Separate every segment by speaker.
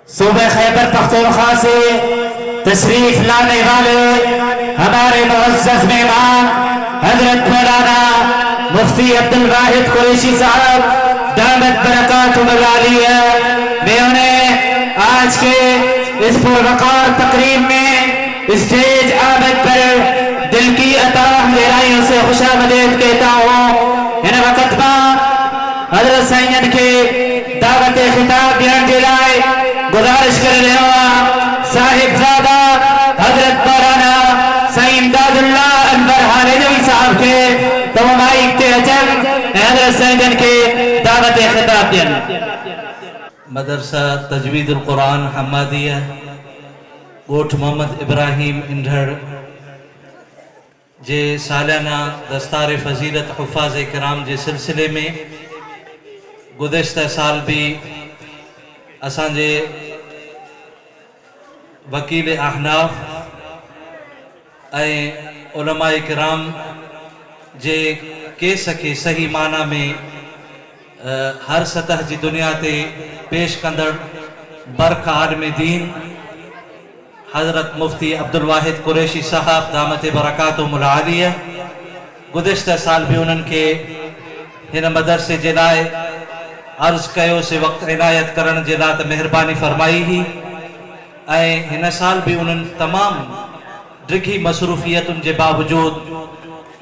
Speaker 1: صوبہ خیبر پختونخوا سے تشریف لانے والے ہمارے معزز مہمان حضرت مولانا مفتی عبدالواحد قریشی صاحب دامت برکاتہم العالیہ، میں انہیں آج کے اس پروقار تقریب میں اسٹیج آمد پر دل کی عطا گہرائیوں سے خوش آمدید کہتا ہوں۔ ان وقت حضرت سائن کے دعوت خطاب بیان دلائے گزارش کر رہے ہوں صاحب زادہ حضرت مولانا سائن داد اللہ انور حالجوی صاحب کے تو مائک تے اچھل حضرت سائن کے دعوت خطاب بیان۔
Speaker 2: مدرسہ تجوید القرآن حمادیہ گوٹھ محمد ابراہیم انڈھڑ جے سالانہ دستار فضیلت حفاظ کرام جے سلسلے میں گزشتہ سال بھی اساں جے وکیل احناف علماء کرام جے کیس کے صحیح معنی میں ہر سطح جی دنیا تے پیش کندڑ برق عالم دین حضرت مفتی عبدالواحد قریشی صاحب دامت برکاتہم العالیہ گزشتہ سال بھی انہن کے ہن مدرسے جلائے عرض کیو سے وقت عنایت کرن جلات مہربانی فرمائی ہی ہن سال بھی انہن تمام ڈرگھی مصروفیتن جے باوجود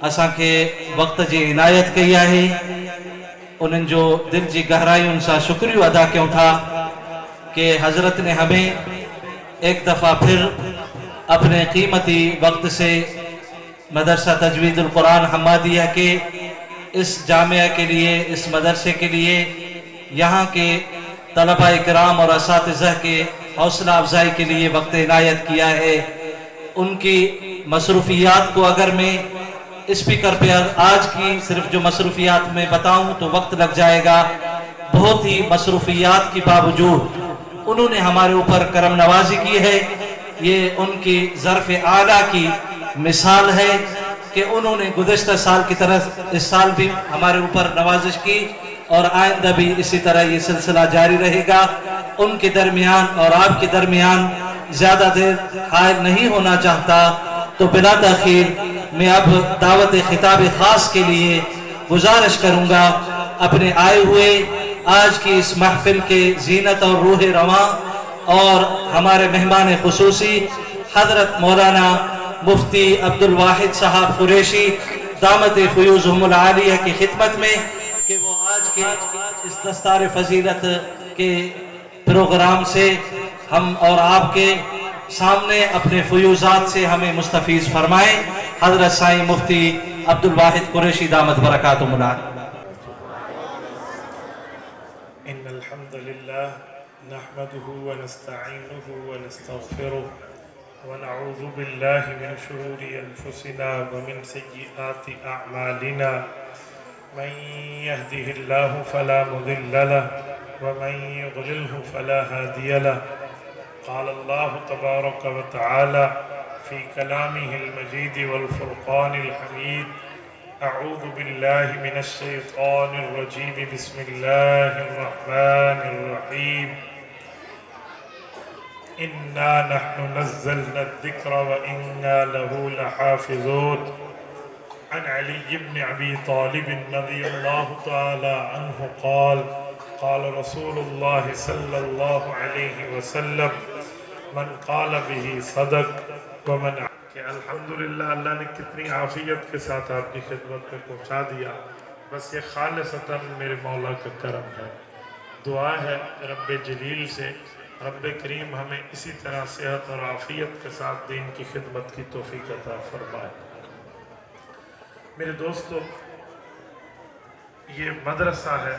Speaker 2: اساں کے وقت جی عنایت کیا ہے انہن جو دل جی گہرائی ان سا شکریہ ادا کیوں تھا کہ حضرت نے ہمیں ایک دفعہ پھر اپنے قیمتی وقت سے مدرسہ تجوید القرآن حمادیہ کے اس جامعہ کے لیے اس مدرسے کے لیے یہاں کے طلبہ کرام اور اساتذہ کے حوصلہ افزائی کے لیے وقت عنایت کیا ہے۔ ان کی مصروفیات کو اگر میں اسپیکر پہ آج کی صرف جو مصروفیات میں بتاؤں تو وقت لگ جائے گا، بہت ہی مصروفیات کی باوجود انہوں نے ہمارے اوپر کرم نوازی کی ہے۔ یہ ان کی ظرف اعلیٰ کی مثال ہے کہ انہوں نے گزشتہ سال کی طرح اس سال بھی ہمارے اوپر نوازش کی اور آئندہ بھی اسی طرح یہ سلسلہ جاری رہے گا۔ ان کے درمیان اور آپ کے درمیان زیادہ دیر حائل نہیں ہونا چاہتا، تو بلا تاخیر میں اب دعوت خطاب خاص کے لیے گزارش کروں گا اپنے آئے ہوئے آج کی اس محفل کے زینت اور روح رواں اور ہمارے مہمان خصوصی حضرت مولانا مفتی عبدالواحد صاحب قریشی دامت فیوزہم العالیہ کی خدمت میں کہ وہ آج کے اس دستار فضیلت کے پروگرام سے ہم اور آپ کے سامنے اپنے فیوزات سے ہمیں مستفیض فرمائیں۔ حضرت سائیں مفتی عبدالواحد قریشی دامت برکاتہم العالیہ۔
Speaker 3: ان الحمد للہ نحمده ونستعینه ونستغفره ونعوذ باللہ من شرور انفسنا ومن سیئات اعمالنا من يهده الله فلا مضل له ومن يضلله فلا هادي له قال الله تبارك وتعالى في كلامه المجيد والفرقان الحميد أعوذ بالله من الشيطان الرجيم بسم الله الرحمن الرحيم إنا نحن نزلنا الذكر وإنا له لحافظون عن علي بن أبي طالب رضي الله تعالى عنه قال قال رسول الله صلى الله عليه وسلم من قال به صدق ومن کہ الحمدللہ اللہ نے کتنی عافیت کے ساتھ آپ کی خدمت میں پہنچا دیا، بس یہ خالصتاً میرے مولا کا کرم ہے۔ دعا ہے رب جلیل سے رب کریم ہمیں اسی طرح صحت اور عافیت کے ساتھ دین کی خدمت کی توفیق عطا فرمائے۔ میرے دوستو، یہ مدرسہ ہے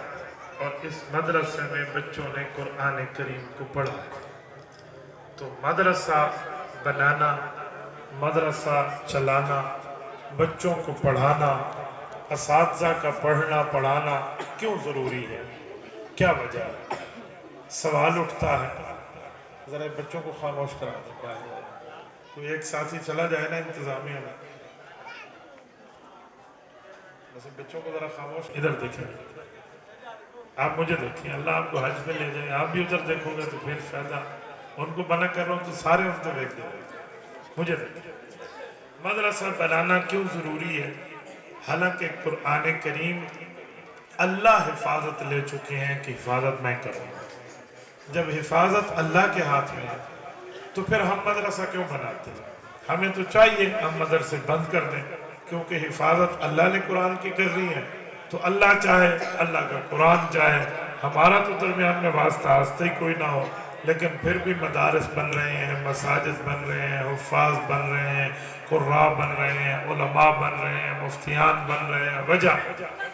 Speaker 3: اور اس مدرسے میں بچوں نے قرآن کریم کو پڑھا، تو مدرسہ بنانا، مدرسہ چلانا، بچوں کو پڑھانا، اساتذہ کا پڑھنا پڑھانا کیوں ضروری ہے؟ کیا وجہ ہے؟ سوال اٹھتا ہے، ذرا بچوں کو خاموش کرا دیتا ہے، کوئی ایک ساتھی چلا جائے نا انتظامیہ میں، بس بچوں کو ذرا خاموش، ادھر دیکھیں۔ آپ مجھے دیکھیں، اللہ آپ کو حج پہ لے جائیں، آپ بھی ادھر دیکھو گے تو پھر فائدہ، ان کو منع کر رہا ہوں تو سارے ان کو دیکھ دیں گے. مجھے دیکھیں مدرسہ بنانا کیوں ضروری ہے؟ حالانکہ قرآن کریم اللہ حفاظت لے چکے ہیں کہ حفاظت میں کروں. جب حفاظت اللہ کے ہاتھ میں ہے تو پھر ہم مدرسہ کیوں بناتے ہیں؟ ہمیں تو چاہیے ہم مدرسے بند کر دیں، کیونکہ حفاظت اللہ نے قرآن کی کر رہی ہے. تو اللہ چاہے، اللہ کا قرآن چاہے، ہمارا تو درمیان میں واسطہ آستہ ہی کوئی نہ ہو، لیکن پھر بھی مدارس بن رہے ہیں، مساجد بن رہے ہیں، حفاظ بن رہے ہیں، قراء بن رہے ہیں، علماء بن رہے ہیں، مفتیان بن رہے ہیں. وجہ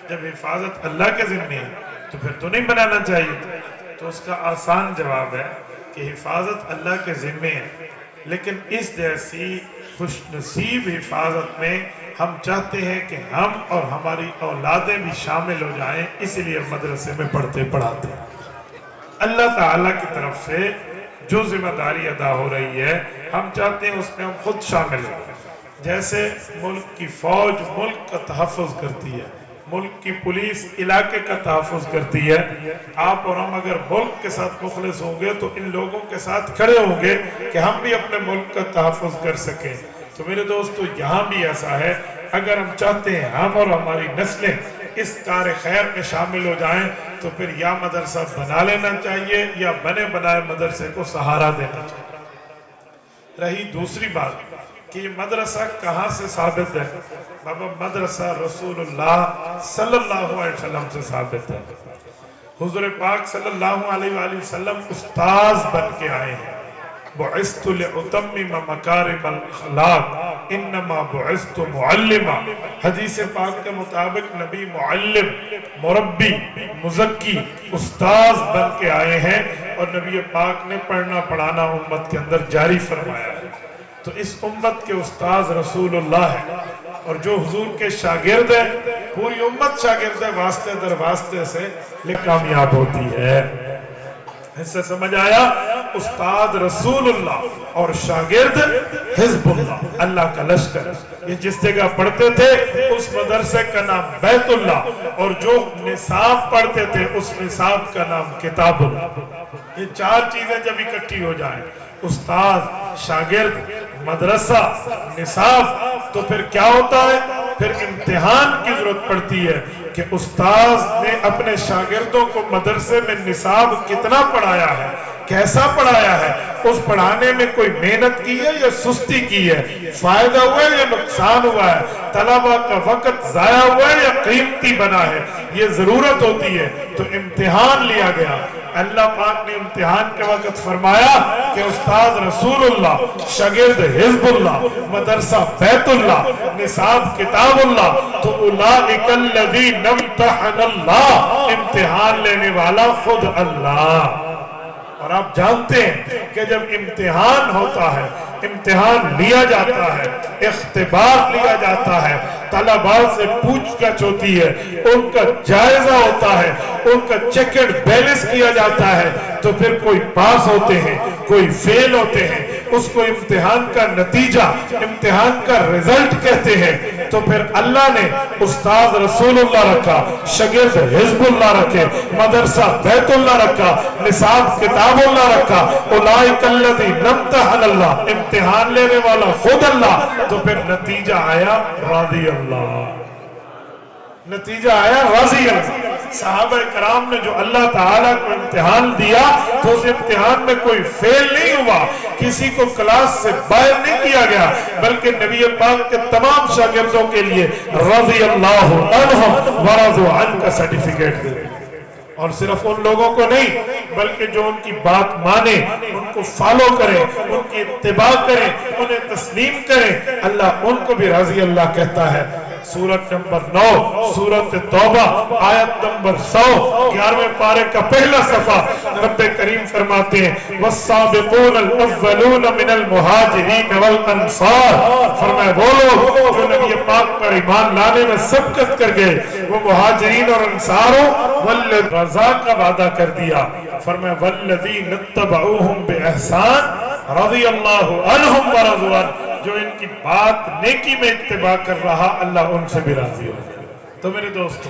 Speaker 3: جب حفاظت اللہ کے ذمہ ہے تو پھر تو نہیں بنانا چاہیے. تو اس کا آسان جواب ہے کہ حفاظت اللہ کے ذمہ ہے، لیکن اس جیسی خوش نصیب حفاظت میں ہم چاہتے ہیں کہ ہم اور ہماری اولادیں بھی شامل ہو جائیں، اس لیے مدرسے میں پڑھتے پڑھاتے ہیں. اللہ تعالیٰ کی طرف سے جو ذمہ داری ادا ہو رہی ہے ہم چاہتے ہیں اس میں ہم خود شامل ہوں. جیسے ملک کی فوج ملک کا تحفظ کرتی ہے، ملک کی پولیس علاقے کا تحفظ کرتی ہے، آپ اور ہم اگر ملک کے ساتھ مخلص ہوں گے تو ان لوگوں کے ساتھ کھڑے ہوں گے کہ ہم بھی اپنے ملک کا تحفظ کر سکیں. تو میرے دوستو یہاں بھی ایسا ہے، اگر ہم چاہتے ہیں ہم اور ہماری نسلیں اس کار خیر میں شامل ہو جائیں تو پھر یا مدرسہ بنا لینا چاہیے یا بنے بنائے مدرسے کو سہارا دینا چاہیے. رہی دوسری بات کہ یہ مدرسہ کہاں سے ثابت ہے؟ بابا مدرسہ رسول اللہ صلی اللہ علیہ وسلم سے ثابت ہے. حضور پاک صلی اللہ علیہ وآلہ وسلم استاذ بن کے آئے ہیں. بعثت لأتمم مکارم الاخلاق انما بعثت معلما. حدیث پاک کے مطابق نبی معلم، مربی، مزکی، استاذ بن کے آئے ہیں اور نبی پاک نے پڑھنا پڑھانا امت کے اندر جاری فرمایا ہے. تو اس امت کے استاذ رسول اللہ ہے، اور جو حضور کے شاگرد ہیں پوری امت شاگرد ہے، واسطے در واسطے سے لیکن کامیاب ہوتی ہے. اس سے سمجھ آیا؟ استاد رسول اللہ اور شاگرد حزب اللہ، اللہ کا لشکر. یہ جس جگہ پڑھتے تھے اس مدرسے کا نام بیت اللہ، اور جو نصاب پڑھتے تھے اس نصاب کا نام کتاب اللہ. یہ چار چیزیں جب اکٹھی ہو جائیں، استاد، شاگرد، مدرسہ، نصاب، تو پھر کیا ہوتا ہے؟ پھر امتحان کی ضرورت پڑتی ہے کہ استاذ نے اپنے شاگردوں کو مدرسے میں نصاب کتنا پڑھایا ہے، کیسا پڑھایا ہے، اس پڑھانے میں کوئی محنت کی ہے یا سستی کی ہے، فائدہ ہوا ہے یا نقصان ہوا ہے، طلبہ کا وقت ضائع ہوا ہے یا قیمتی بنا ہے. یہ ضرورت ہوتی ہے. تو امتحان لیا گیا. اللہ پاک نے امتحان کے وقت فرمایا کہ استاد رسول اللہ، شاگرد حزب اللہ، مدرسہ بیت اللہ، نصاب کتاب اللہ. تو اولئک الذین امتحن اللہ، امتحان لینے والا خود اللہ. اور آپ جانتے ہیں کہ جب امتحان ہوتا ہے، امتحان لیا جاتا ہے، اختبار لیا جاتا ہے، طلباء سے پوچھ گچھ ہوتی ہے، ان کا جائزہ ہوتا ہے، ان کا چیک اینڈ بیلنس کیا جاتا ہے، تو پھر کوئی پاس ہوتے ہیں، کوئی فیل ہوتے ہیں. اس کو امتحان کا نتیجہ، امتحان کا رزلٹ کہتے ہیں. تو پھر اللہ نے استاد رسول اللہ رکھا، شاگرد حزب اللہ رکھے، مدرسہ بیت اللہ رکھا، نصاب کتاب اللہ رکھا. اولئک الذین امتحن اللہ، امتحان لینے والا خود اللہ. تو پھر نتیجہ آیا راضی اللہ، نتیجہ آیا راضی اللہ. صحابہ کرام نے جو اللہ تعالیٰ کو امتحان دیا تو اس امتحان میں کوئی فیل نہیں ہوا، کسی کو کلاس سے باہر نہیں کیا گیا، بلکہ نبی پاک کے تمام شاگردوں کے لیے رضی اللہ عنہم ورضوا عنہ کا سرٹیفکیٹ دے. اور صرف ان لوگوں کو نہیں بلکہ جو ان کی بات مانے، ان کو فالو کرے، ان کی اتباع کرے، انہیں تسلیم کرے، اللہ ان کو بھی رضی اللہ کہتا ہے. سورت نمبر 9 سورت توبہ آیت نمبر 100 11ویں پارے کا پہلا صفحہ رب کریم فرماتے ہیں والسابقون الاولون من المہاجرین والانصار. فرمائے وہ لوگ جو نبی پاک پر ایمان لانے میں سبقت کر گئے، وہ مہاجرین اور انصاروں والذین رضا کا وعدہ کر دیا. فرمائے والذین اتبعوہم بإحسان رضی اللہ عنہم ورضوا عنہ. جو ان کی بات نیکی میں اتباع کر رہا اللہ ان سے بھی راضی ہو گیا. تو میرے دوستو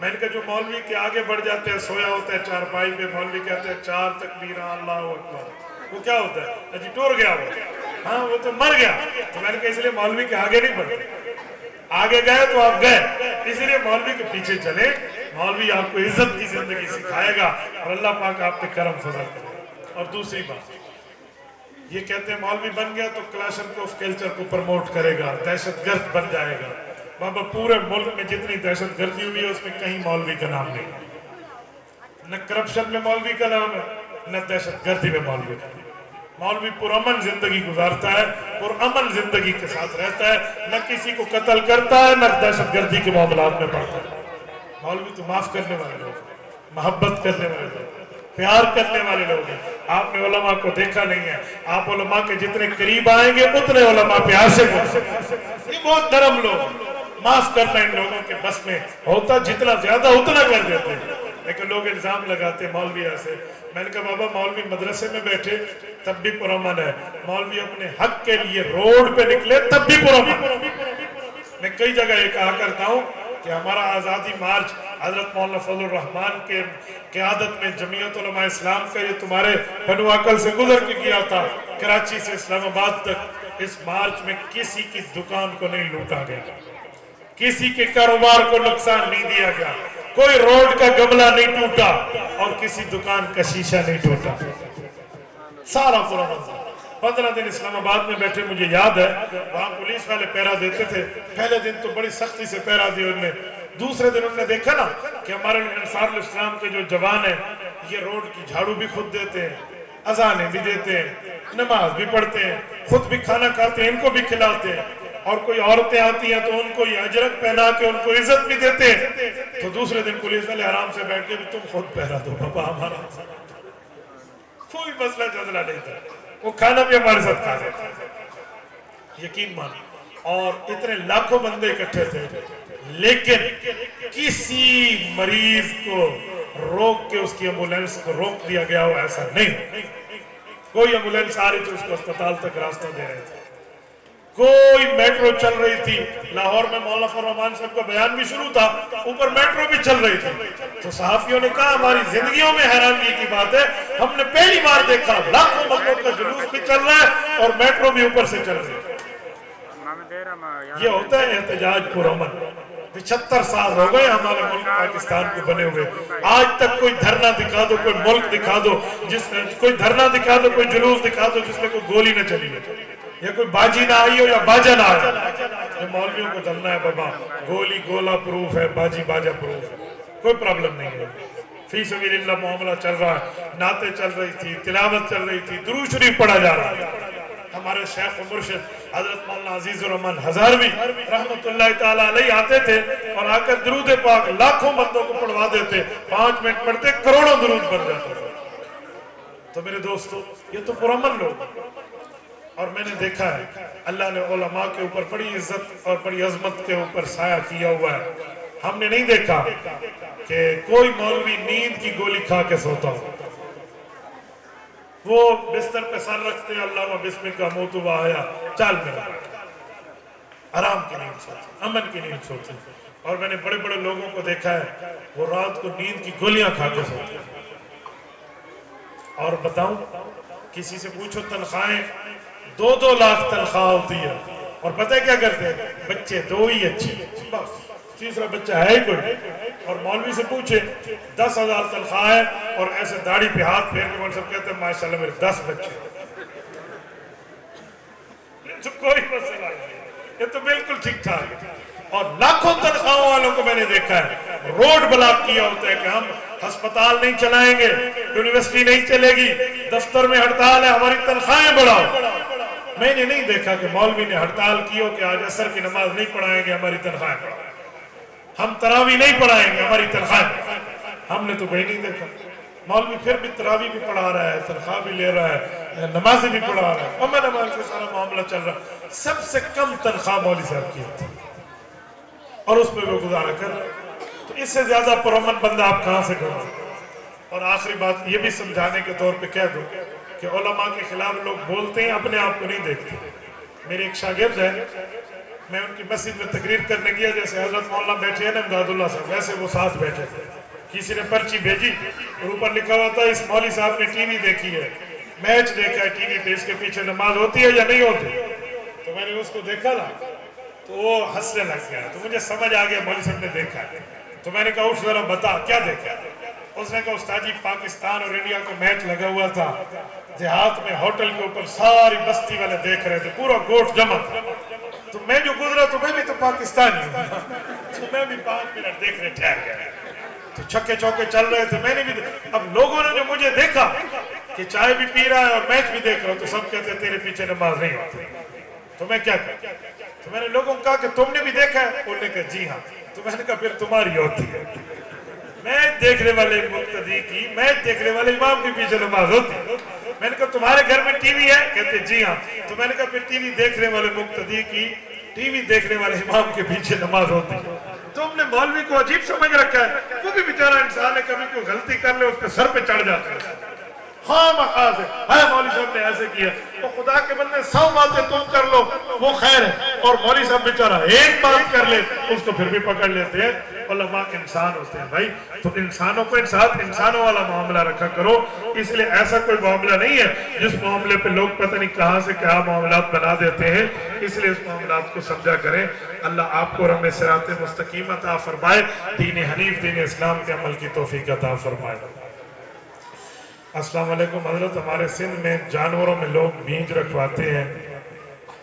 Speaker 3: میں نے کہا جو مولوی کے آگے بڑھ جاتے ہیں، سویا ہوتا ہے چارپائی پہ، مولوی کہتے ہیں 4 تکبیریں اللہ اکبر، وہ کیا ہوتا ہے؟ اجی ٹور گیا وہ، ہاں وہ تو مر گیا۔ تو میں نے کہا اس لیے مولوی کے آگے نہیں بڑھتے، آگے گئے تو آپ گئے، اس لیے مولوی کے پیچھے چلے، مولوی آپ کو عزت کی زندگی سکھائے گا اور اللہ پاک آپ پہ کرم فضل کرے۔ اور دوسری بات یہ کہتے ہیں مولوی بن گیا تو کلاشنکوف کلچر کو پروموٹ کرے گا، دہشت گرد بن جائے گا۔ بابا پورے ملک میں جتنی دہشت گردی ہوئی ہے اس میں کہیں مولوی کا نام نہیں، نہ کرپشن میں مولوی کا نام ہے، نہ دہشت گردی میں مولوی کا نام۔ مولوی پرامن زندگی گزارتا ہے، پرامن زندگی کے ساتھ رہتا ہے، نہ کسی کو قتل کرتا ہے، نہ دہشت گردی کے معاملات میں پڑتا ہے۔ مولوی تو معاف کرنے والے لوگ ہیں، محبت کرنے والے لوگ ہیں، پیار کرنے والے لوگ ہیں۔ آپ نے علماء کو دیکھا نہیں ہے، آپ علماء کے جتنے قریب آئیں گے اتنے علماء پہ عاشق ہیں۔ یہ بہت نرم لوگ ہیں، معاف کرنا ان لوگوں کے بس میں ہوتا، جتنا زیادہ اتنا کر دیتے ہیں، لیکن لوگ الزام لگاتے ہیں مولوی ایسے۔ میں نے کہا بابا مولوی مدرسے میں بیٹھے تب بھی پرامن ہے، مولوی اپنے حق کے لیے روڈ پہ نکلے تب بھی پرامن۔ میں کئی جگہ یہ کہا کرتا ہوں کہ ہمارا آزادی مارچ حضرت مولانا فضل الرحمان کے قیادت میں جمعیت علماء اسلام کا یہ تمہارے بنو عقل سے گزر کے کیا تھا، کراچی سے اسلام آباد تک۔ اس مارچ میں کسی کی دکان کو نہیں لوٹا گیا، کسی کے کاروبار کو نقصان نہیں دیا گیا، کوئی روڈ کا گملہ نہیں ٹوٹا اور کسی دکان کا شیشہ نہیں ٹوٹا، سارا پورا منظر۔ 15 دن اسلام آباد میں بیٹھے، مجھے یاد ہے وہاں پولیس والے پہرا دیتے تھے۔ پہلے دن تو بڑی سختی سے پہرا دیا انہوں نے، دوسرے دن انہوں نے دیکھا نا کہ ہمارے انصار الاسلام کے جو جوان ہیں یہ روڈ کی جھاڑو بھی خود دیتے ہیں، اذانیں بھی دیتے ہیں، نماز بھی پڑھتے ہیں، خود بھی کھانا کھاتے ہیں، ان کو بھی کھلاتے ہیں، اور کوئی عورتیں آتی ہیں تو ان کو یہ اجرک پہنا کے ان کو عزت بھی دیتے ہیں۔ تو دوسرے دن پولیس والے آرام سے بیٹھ کے بھی تم خود پہرا دو بابا ہمارا، کوئی مسئلہ جھگڑا نہیں تھا، وہ کھانا بھی ہمارے ساتھ کھا رہے تھے، یقین مانی۔ اور اتنے لاکھوں بندے اکٹھے تھے، لیکن کسی مریض کو روک کے اس کی ایمبولینس کو روک دیا گیا ہو ایسا نہیں۔ کوئی ایمبولینس آ رہی تھی اس کو اسپتال تک راستہ دے رہے تھے، کوئی میٹرو چل رہی تھی، لاہور میں مولانا فضل الرحمان صاحب کا بیان بھی شروع تھا، اوپر میٹرو بھی چل رہی تھی۔ تو صحافیوں نے کہا ہماری زندگیوں میں حیرانگی کی بات ہے، ہم نے پہلی بار دیکھا لاکھوں بندوں کا جلوس بھی چل رہا ہے اور میٹرو بھی اوپر سے چل رہی ہے۔ یہ ہوتا ہے احتجاج پرامن۔ 75 سال ہو گئے ہمارے ملک پاکستان کو بنے ہوئے، آج تک کوئی دھرنا دکھا دو، کوئی ملک دکھا دو جس میں کوئی دھرنا دکھا دو، کوئی جلوس دکھا دو جس میں کوئی گولی نہ چلی ہے، یا کوئی باجی نہ آئی ہو یا باجا نہ آئی ہو۔ مولویوں کو چلنا ہے بابا، گولی گولا پروف ہے، باجی باجا پروف ہے، کوئی پرابلم نہیں ہے۔ فی سبیل اللہ معاملہ چل رہا ہے، نعتیں چل رہی تھی، تلاوت چل رہی تھی، درود شریف پڑھا جا رہا ہے۔ ہمارے شیخ و مرشد حضرت مولانا عزیز الرحمن ہزاروی رحمت اللہ تعالیٰ علیہ آتے تھے اور آ کر درود پاک لاکھوں بندوں کو پڑھوا دیتے، 5 منٹ پڑھتے کروڑوں درود بن جاتے تھے۔ تو میرے دوستو یہ تو پرامن لوگ، اور میں نے دیکھا ہے اللہ نے علماء کے اوپر بڑی عزت اور بڑی عظمت کے اوپر سایہ کیا ہوا ہے۔ ہم نے نہیں دیکھا کہ کوئی مولوی نیند کی گولی کھا کے سوتا ہو، وہ بستر پہ سر رکھتے ہیں، اللہ و بسم کا موت و آیا چال میرا، آرام کی نیند سوتے، امن کی نیند سوتے۔ اور میں نے بڑے بڑے لوگوں کو دیکھا ہے وہ رات کو نیند کی گولیاں کھا کے سوتے ہیں۔ اور بتاؤں کسی سے پوچھو تنخواہیں 2-2 لاکھ تنخواہ ہوتی ہے، اور پتہ ہے کیا کرتے ہیں؟ بچے 2 ہی اچھے، بس تیسرا بچہ ہے ہی کوئی۔ اور مولوی سے پوچھے 10,000 تنخواہ ہے اور ایسے داڑھی پہ ہاتھ پھیر کے مولوی صاحب کہتے ہیں ماشاءاللہ میرے 10 بچے، تو کوئی مسئلہ نہیں، یہ تو بالکل ٹھیک ٹھاک ہے۔ اور لاکھوں تنخواہوں والوں کو میں نے دیکھا ہے روڈ بلاک کیا ہوتا ہے کہ ہم ہسپتال نہیں چلائیں گے، یونیورسٹی نہیں چلے گی، دفتر میں ہڑتال ہے، ہماری تنخواہیں بڑھاؤ۔ میں نے نہیں دیکھا کہ مولوی نے ہڑتال کی ہو کہ آج عصر کی نماز نہیں پڑھائیں گے، ہماری تنخواہیں بڑھاؤ، ہم تراویح نہیں پڑھائیں گے، ہماری تنخواہیں بڑھاؤ۔ ہم نے تو کہیں نہیں دیکھا۔ مولوی پھر بھی تراویح بھی پڑھا رہا ہے، تنخواہ بھی لے رہا ہے، نمازیں بھی پڑھا رہا ہے، امن امان سے سارا معاملہ چل رہا ہے۔ سب سے کم تنخواہ مولوی صاحب کی ہوتی اور اس پہ وہ گزارا کر رہا ہے، تو اس سے زیادہ پرامن بندہ آپ کہاں سے کرو۔ اور آخری بات یہ بھی سمجھانے کے طور پہ کہہ دو کہ علماء کے خلاف لوگ بولتے ہیں، اپنے آپ کو نہیں دیکھتے۔ میرے ایک شاگرد ہے، میں ان کی مسجد میں تقریر کرنے گیا، جیسے حضرت مولانا بیٹھے ہیں نا امداداللہ صاحب، ویسے وہ ساتھ بیٹھے تھے. کسی نے پرچی بھیجی اور اوپر لکھا ہوا تھا اس مولوی صاحب نے ٹی وی دیکھی ہے، میچ دیکھا ہے ٹی وی پہ، اس کے پیچھے نماز ہوتی ہے یا نہیں ہوتی؟ تو میں نے اس کو دیکھا نا تو وہ ہنسنے لگ گیا. تو مجھے سمجھ آ گیا مولوی صاحب نے دیکھا ہے. تو میں نے کہا اٹھ ذرا بتا کیا دیکھا. اس نے کہا استاد جی پاکستان اور انڈیا کا میچ لگا ہوا تھا، دیہات میں ہوٹل کے اوپر ساری بستی والے دیکھ رہے تھے، پورا گوٹھ جمع تھا. تو میں جو گزرا تو میں بھی تو پاکستانی ہوں، تو میں بھی 5 منٹ دیکھنے ٹھہر گیا. تو چھکے چوکے چل رہے تھے، میں نے بھی اب لوگوں نے جو مجھے دیکھا کہ چائے بھی پی رہا ہے اور میچ بھی دیکھ رہا ہوں، تو سب کہتے ہیں تیرے پیچھے نماز نہیں ہوتی. تو میں کیا کروں؟ تو میں نے لوگوں کو کہا کہ تم نے بھی دیکھا ہے؟ انہوں نے کہا جی ہاں. تو میں نے کہا پھر تمہاری ہوتی ہے. میچ دیکھنے والے مقتدی کی، میچ دیکھنے والے امام کے پیچھے نماز ہوتی ہے. میں نے کہا تمہارے گھر میں ٹی وی ہے؟ کہتے جی ہاں. تو میں نے کہا پھر ٹی وی دیکھنے والے مقتدی کی، ٹی وی دیکھنے والے امام کے پیچھے نماز ہوتی ہے. تم نے مولوی کو عجیب سمجھ رکھا ہے، وہ بھی بیچارہ انسان ہے، کبھی کوئی غلطی کر لے اس کے سر پہ چڑھ جاتا ہے. ہاں مخاص ہے مولوی صاحب نے ایسے کیا. تو خدا کے بندے 100 باتیں تم کر لو وہ خیر ہے، اور مولوی صاحب بیچارہ ایک بات کر لے اس کو پھر بھی پکڑ لیتے ہیں. علماء انسان ہوتے ہیں بھائی، تو انسانوں کو انسانوں والا معاملہ رکھا کرو. اس لیے ایسا کوئی معاملہ نہیں ہے جس معاملے پہ لوگ پتہ نہیں کہاں سے کیا معاملات بنا دیتے ہیں. اس لیے اس معاملات کو سمجھا کریں. اللہ آپ کو رحم صراط مستقیم عطا فرمائے، دین حنیف دین اسلام کے عمل کی توفیق عطا فرمائے. السلام علیکم حضرت، ہمارے سندھ میں جانوروں میں لوگ بیج رکھواتے ہیں،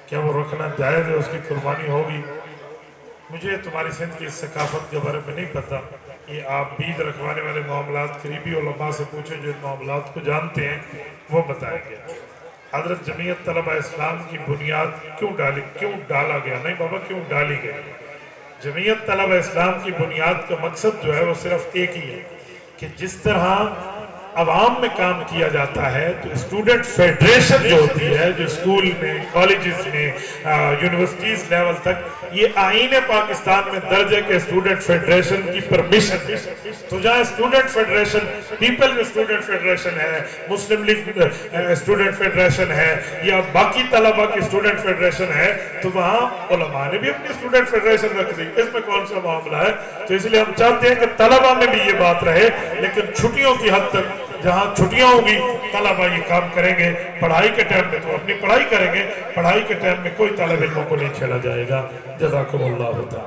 Speaker 3: کیا وہ رکھنا جائز ہے؟ اس کی قربانی ہوگی؟ مجھے تمہاری سندھ کی ثقافت کے بارے میں نہیں پتا. یہ آپ بیج رکھوانے والے معاملات قریبی علماء سے پوچھیں جو ان معاملات کو جانتے ہیں، وہ بتائیں گے. حضرت جمعیت طلبہ اسلام کی بنیاد کیوں ڈالا گیا؟ نہیں بابا، کیوں ڈالی گئی؟ جمعیت طلبہ اسلام کی بنیاد کا مقصد جو ہے وہ صرف ایک ہی ہے کہ جس طرح عوام میں کام کیا جاتا ہے تو اسٹوڈنٹ فیڈریشن جو ہوتی ہے، جو اسکول میں، کالجز میں، یونیورسٹیز لیول تک، یہ آئین پاکستان میں درج ہے کہ اسٹوڈنٹ فیڈریشن کی پرمیشن ہے. تو جہاں student federation, people student federation ہے، مسلم لیگ اسٹوڈنٹ فیڈریشن ہے، یا باقی طلبہ کی اسٹوڈنٹ فیڈریشن ہے، تو وہاں علماء نے بھی اپنی اسٹوڈنٹ فیڈریشن رکھ دی. اس میں کون سا معاملہ ہے؟ تو اس لیے ہم چاہتے ہیں کہ طلبہ میں بھی یہ بات رہے، لیکن چھٹیوں کی حد تک، جہاں چھٹیاں ہوگی طلبہ یہ کام کریں گے. پڑھائی کے ٹائم میں تو اپنی پڑھائی کریں گے، پڑھائی کے ٹائم میں کوئی طالب علموں کو نہیں چھیڑا جائے گا. جزاکم اللہ تعالی.